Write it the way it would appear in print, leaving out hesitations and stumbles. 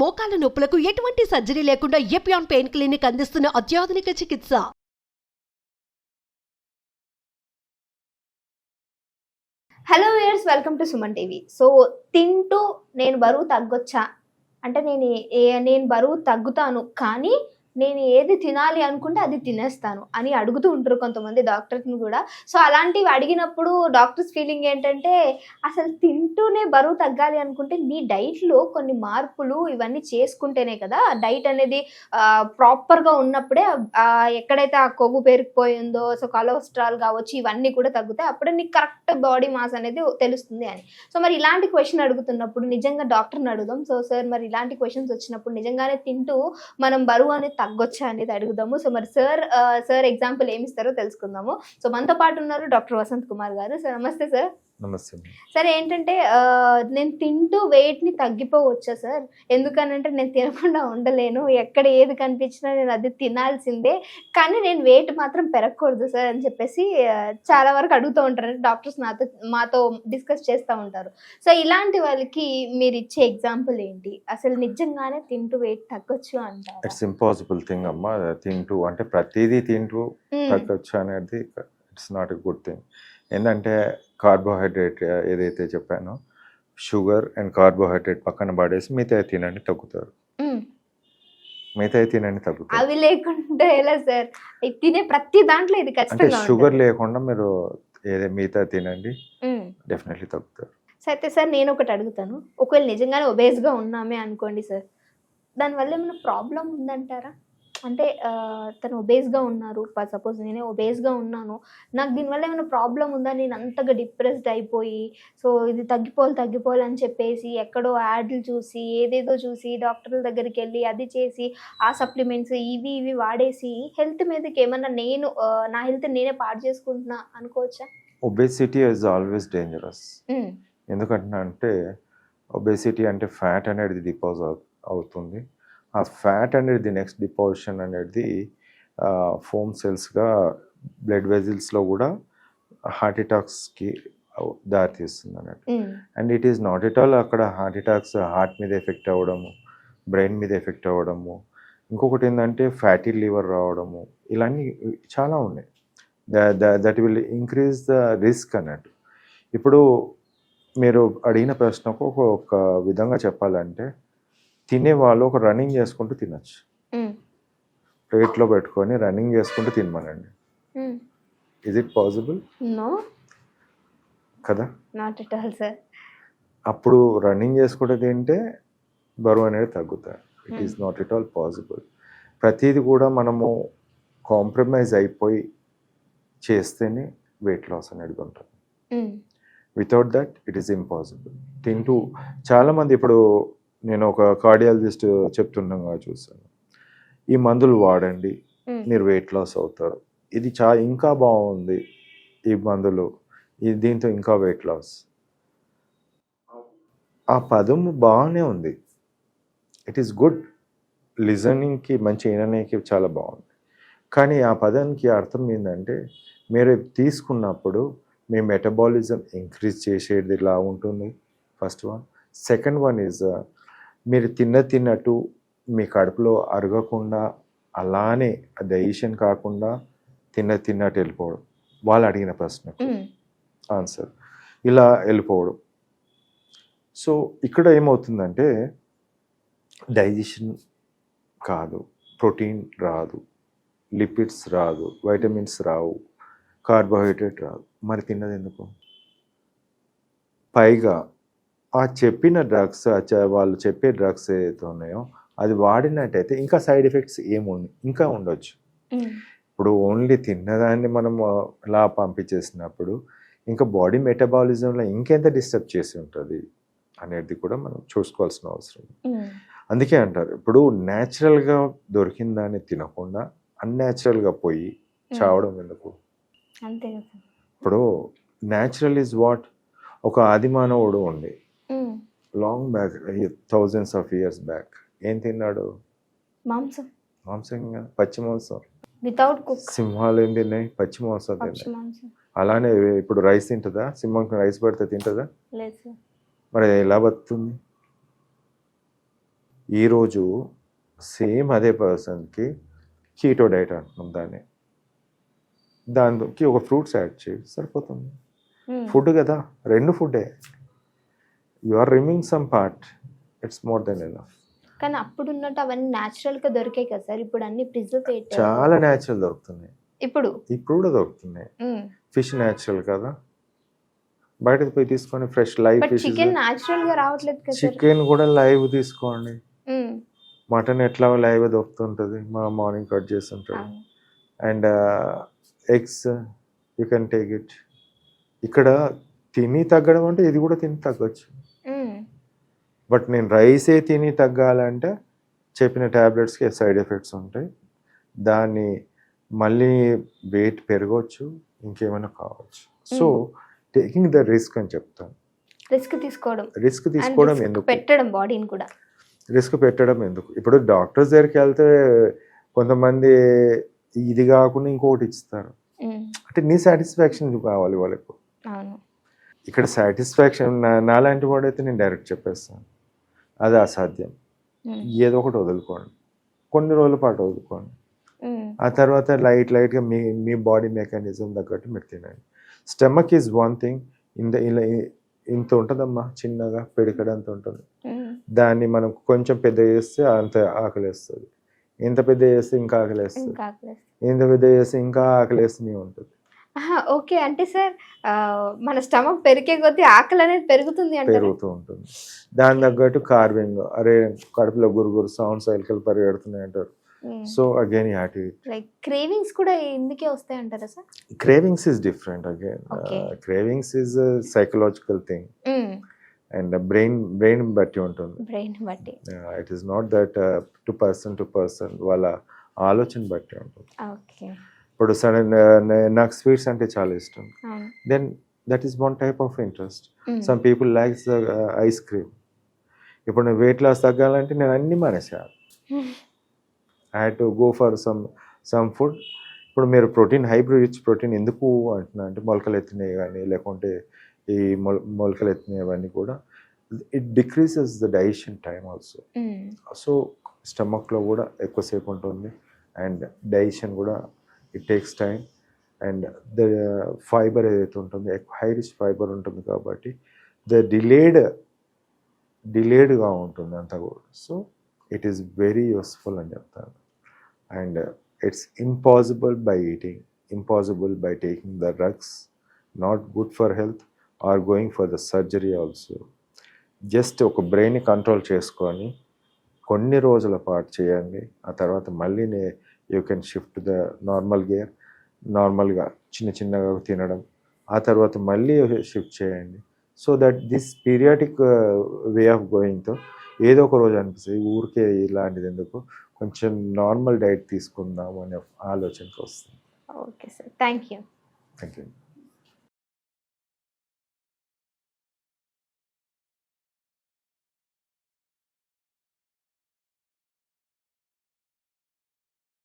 మోకాల నొప్పులకు ఎటువంటి సర్జరీ లేకుండా ఎపియాన్ పెయిన్ క్లినిక్ అందిస్తున్న అత్యాధునిక చికిత్స. Hello viewers, welcome to Suman TV. So తింటూ నేను బరువు తగ్గొచ్చా అంటే నేను బరువు తగ్గుతాను, కానీ నేను ఏది తినాలి అనుకుంటే అది తినేస్తాను అని అడుగుతూ ఉంటారు కొంతమంది డాక్టర్స్ని కూడా. సో అలాంటివి అడిగినప్పుడు డాక్టర్స్ ఫీలింగ్ ఏంటంటే, అసలు తింటూనే బరువు తగ్గాలి అనుకుంటే నీ డైట్లో కొన్ని మార్పులు ఇవన్నీ చేసుకుంటేనే కదా డైట్ అనేది ప్రాపర్గా ఉన్నప్పుడే ఎక్కడైతే ఆ కొవ్వు పేరుకుపోయిందో, సో కొలెస్ట్రాల్ కావచ్చు ఇవన్నీ కూడా తగ్గుతాయి, అప్పుడే నీకు కరెక్ట్ బాడీ మాస్ అనేది తెలుస్తుంది అని. సో మరి ఇలాంటి క్వశ్చన్ అడుగుతున్నప్పుడు నిజంగా డాక్టర్ని అడుగుదాం. సో సార్, మరి ఇలాంటి క్వశ్చన్స్ వచ్చినప్పుడు నిజంగానే తింటూ మనం బరువు అనేది తగ్గొచ్చా అనేది అడుగుదాము. సో మరి సార్ ఎగ్జాంపుల్ ఏమి ఇస్తారో తెలుసుకుందాము. సో మనతో పాటు ఉన్నారు డాక్టర్ వసంత్ కుమార్ గారు. సార్ నమస్తే సార్. నమస్తే సార్. ఏంటంటే నేను తింటూ వెయిట్ని తగ్గిపోవచ్చా సార్? ఎందుకనంటే నేను తినకుండా ఉండలేను, ఎక్కడ ఏది కనిపించినా నేను అది తినాల్సిందే, కానీ నేను వెయిట్ మాత్రం పెరగకూడదు సార్ అని చెప్పేసి చాలా వరకు అడుగుతూ ఉంటారు డాక్టర్స్, మాతో డిస్కస్ చేస్తూ ఉంటారు. సో ఇలాంటి వాళ్ళకి మీరు ఇచ్చే ఎగ్జాంపుల్ ఏంటి? అసలు నిజంగానే తింటూ వెయిట్ తగ్గొచ్చు అంటారు? ఇట్స్ ఇంపాసిబుల్ థింగ్ అమ్మా. తింటూ అంటే ప్రతిదీ తింటూ తగ్గొచ్చు అనేది it's not a good thing. ఏంటంటే కార్బోహైడ్రేట్ ఏదైతే చెప్పానో, షుగర్ అండ్ కార్బోహైడ్రేట్ పక్కన పడేసి మిగతా తినండి తగ్గుతారు. అవి లేకుండా ఎలా సార్? తినే ప్రతి దాంట్లో ఇది అంటే షుగర్ లేకుండా మీరు మిగతా తినండి, డెఫినెట్లీ తగ్గుతారు. సో అయితే సార్ నేను ఒకటి అడుగుతాను, ఒకవేళ నిజంగానే ఒబేస్గా ఉన్నామే అనుకోండి సార్, దానివల్ల ఏమైనా ప్రాబ్లం ఉందంటారా? అంటే తను ఒబేస్గా ఉన్నారు, సపోజ్ నేనే ఒబేస్గా ఉన్నాను, నాకు దీనివల్ల ఏమైనా ప్రాబ్లం ఉందా? నేను అంతగా డిప్రెస్డ్ అయిపోయి సో ఇది తగ్గిపోవాలి అని చెప్పేసి ఎక్కడో యాడ్లు చూసి ఏదేదో చూసి డాక్టర్ల దగ్గరికి వెళ్ళి అది చేసి ఆ సప్లిమెంట్స్ ఇవి వాడేసి హెల్త్ మీదకి ఏమన్నా నా హెల్త్ నేనే పాడు చేసుకుంటున్నా అనుకోవచ్చా? Obesity is always dangerous. ఎందుకంటే ఒబేసిటీ అంటే ఫ్యాట్ అనేది డిపాజిట్ అవుతుంది. ఆ ఫ్యాట్ అనేది నెక్స్ట్ డిపాజిషన్ అనేది ఫోమ్ సెల్స్గా బ్లడ్ వెజిల్స్లో కూడా హార్ట్ అటాక్స్కి దారితీస్తుంది అన్నట్టు. And it is not at all అక్కడ హార్ట్ అటాక్స్ హార్ట్ మీద ఎఫెక్ట్ అవ్వడము, బ్రెయిన్ మీద ఎఫెక్ట్ అవ్వడము, ఇంకొకటి ఏంటంటే ఫ్యాటీ లివర్ రావడము, ఇలాన్నీ చాలా ఉన్నాయి. That will increase the risk అన్నట్టు. ఇప్పుడు మీరు అడిగిన ప్రశ్నకు ఒక విధంగా చెప్పాలంటే, తినేవాళ్ళు ఒక రన్నింగ్ చేసుకుంటూ తినచ్చు, ప్లేట్లో పెట్టుకొని రన్నింగ్ చేసుకుంటూ తినమనండి. Is it possible? నో కదా, నాట్ ఎట్ ఆల్ సార్. అప్పుడు రన్నింగ్ చేసుకుంటూ తింటే బరువు అనేది తగ్గుతాయి. It is not at all possible. ప్రతిదీ కూడా మనము కాంప్రమైజ్ అయిపోయి చేస్తేనే వెయిట్ లాస్ అనేది ఉంటుంది. Without that it is impossible. తింటూ చాలామంది, ఇప్పుడు నేను ఒక కార్డియాలజిస్ట్ చెప్తుండగా చూస్తాను, ఈ మందులు వాడండి మీరు వెయిట్ లాస్ అవుతారు, ఇది ఇంకా బాగుంది ఈ మందులు, దీంతో ఇంకా వెయిట్ లాస్. ఆ పదము బాగానే ఉంది, ఇట్ ఈస్ గుడ్, లిజనింగ్కి మంచి వినడానికి చాలా బాగుంది, కానీ ఆ పదానికి అర్థం ఏంటంటే, మీరు తీసుకున్నప్పుడు మీ మెటబాలిజం ఇంక్రీజ్ చేసేది ఇలా ఉంటుంది, first one. Second one is మీరు తిన్నట్టు మీ కడుపులో అరగకుండా అలానే డైజెషన్ కాకుండా తిన్నట్టు వెళ్ళిపోవడం, వాళ్ళు అడిగిన ప్రశ్నకు ఆన్సర్ ఇలా వెళ్ళిపోవడం. సో ఇక్కడ ఏమవుతుందంటే డైజెషన్ కాదు, ప్రోటీన్ రాదు, లిపిడ్స్ రాదు, వైటమిన్స్ రావు, కార్బోహైడ్రేట్ రాదు, మరి తిన్నది ఎందుకు? పైగా ఆ చెప్పిన డ్రగ్స్, వాళ్ళు చెప్పే డ్రగ్స్ ఏదైతే ఉన్నాయో అది వాడినట్టయితే ఇంకా సైడ్ ఎఫెక్ట్స్ ఇంకా ఉండొచ్చు. ఇప్పుడు ఓన్లీ తిన్నదాన్ని మనం ఇలా పంపించేసినప్పుడు ఇంకా బాడీ మెటబాలిజంలో ఇంకెంత డిస్టర్బ్ చేసి ఉంటుంది అనేది కూడా మనం చూసుకోవాల్సిన అవసరం. అందుకే అంటారు, ఇప్పుడు న్యాచురల్గా దొరికిన దాన్ని తినకుండా అన్యాచురల్గా పోయి చావడం ఎందుకు? అంతే. ఇప్పుడు న్యాచురల్ ఈజ్ వాట్? ఒక ఆదిమానవుడు ఉండి long back, thousands of years back ఏం తిన్నాడు? మాంసం, పచ్చి మాంసం. Without cook. సింహాలు ఏం తిన్నాయి? పచ్చి మాంసం తిన్నాయి. అలానే ఇప్పుడు రైస్ తింటుందా? సింహంకి రైస్ పెడితే తింటుందా? లేదు. మరి ఎలా బతుకుతుంది? ఈరోజు సేమ్ అదే పర్సన్కి కీటో డైట్ అంటున్నాం దానికి ఒక ఫ్రూట్స్ యాడ్ చేయి సరిపోతుంది. ఫుడ్ కదా, రెండు ఫుడ్డే. You are removing some part, it's more than enough. కానీ అప్పుడు ఉన్నట్టు అవన్నీ న్యాచురల్ గా దొరికాయి కదా సార్, ఇప్పుడు అన్ని ప్రిజర్వేటివ్ చాలా న్యాచురల్ దొరుకుతున్నాయి, ఇప్పుడు కూడా దొరుకుతున్నాయి. ఫిష్ న్యాచురల్ కదా, బయటకు పోయి తీసుకొని fresh live but fish. Chicken natural గా రావట్లేదు కదా సార్. చికెన్ కూడా లైవ్ తీసుకోండి, మటన్ ఎట్లా లైవ్ దొరుకుతుంటుంది, మా మార్నింగ్ కట్ చేస్తుంటాడు. And eggs you can take it. ఇక్కడ తిని తగ్గడం అంటే ఇది కూడా తిని తగ్గొచ్చు. బట్ నేను రైసే తిని తగ్గాలంటే చెప్పిన ట్యాబ్లెట్స్కి సైడ్ ఎఫెక్ట్స్ ఉంటాయి, దాన్ని మళ్ళీ వెయిట్ పెరగవచ్చు, ఇంకేమైనా కావచ్చు. సో టేకింగ్ ద రిస్క్ అని చెప్తాను. రిస్క్ తీసుకోవడం ఎందుకు, పెట్టడం బాడీని కూడా రిస్క్ పెట్టడం ఎందుకు. ఇప్పుడు డాక్టర్స్ దగ్గరికి వెళ్తే కొంతమంది ఇది కాకుండా ఇంకొకటి ఇస్తారు, అంటే నీ సాటిస్ఫాక్షన్ కావాలి వాళ్ళకు. ఇక్కడ సాటిస్ఫాక్షన్ నాలాంటి వాడైతే నేను డైరెక్ట్ చెప్పేస్తాను, అది అసాధ్యం. ఏదో ఒకటి వదులుకోండి, కొన్ని రోజుల పాటు వదులుకోండి, ఆ తర్వాత లైట్గా మీ బాడీ మెకానిజం తగ్గట్టు మీరు తినండి. స్టమక్ ఈజ్ వన్ థింగ్, ఇలా ఇంత ఉంటుందమ్మా, చిన్నగా పిడికడంత ఉంటుంది, దాన్ని మనం కొంచెం పెద్ద చేస్తే అంత ఆకలేస్తుంది, ఇంత పెద్ద చేస్తే ఇంకా ఆకలేస్తుంది, ఇంత పెద్ద చేస్తే ఇంకా ఆకలేస్తూనే ఉంటుంది. ఓకే, అంటే సార్ మన స్టమక్ పెరిగే కొద్దీ ఆకలి అనేది పెరుగుతూ ఉంటుంది. దాని తగ్గట్టు కార్వింగ్, అరే కడుపులో గురుగురు సౌండ్స్ ఎలుకలు పరిగెడుతున్నాయి అంటారు. So again you have to eat. Like cravings కూడా ఇందుకే వస్తాయి అంటారా sir? Cravings is different again. Cravings is psychological thing and brain బట్టి ఉంటుంది. It is not that to person వాళ్ళ ఆలోచన బట్టి ఉంటుంది. ఇప్పుడు సడన్ నాకు స్వీట్స్ అంటే చాలా ఇష్టం, then that is one type of interest. Some people likes ice cream. ఇప్పుడు నేను వెయిట్ లాస్ తగ్గాలంటే నేను అన్ని మానేసాను. I had to go for some food. ఇప్పుడు మీరు ప్రోటీన్, రిచ్ ప్రోటీన్ ఎందుకు అంటున్నా అంటే మొలకలు ఎత్తినవి కానీ లేకుంటే ఈ మొలకలు ఎత్తినవన్నీ కూడా it decreases the digestion time also. So స్టమక్లో కూడా ఎక్కువసేపు ఉంటుంది అండ్ డైజెషన్ కూడా it takes time. And the fibre ఏదైతే ఉంటుందో హై రిచ్ ఫైబర్ ఉంటుంది కాబట్టి ద డిలేడ్గా ఉంటుంది అంతా కూడా. So it is very useful అని చెప్తాను. And it's impossible by eating, impossible by taking the drugs, not good for health or going for the surgery also. Just ఒక బ్రెయిన్ని కంట్రోల్ చేసుకొని కొన్ని రోజుల పాటు చేయండి, ఆ తర్వాత మళ్ళీ you can shift the normal gear. నార్మల్గా చిన్నగా తినడం, ఆ తర్వాత మళ్ళీ షిఫ్ట్ చేయండి. So that this periodic way of గోయింగ్తో ఏదో ఒక రోజు అనిపిస్తుంది ఊరికే ఇలాంటిది ఎందుకు, కొంచెం నార్మల్ డైట్ తీసుకుందాం అనే ఆలోచనకు వస్తుంది. Okay sir, thank you.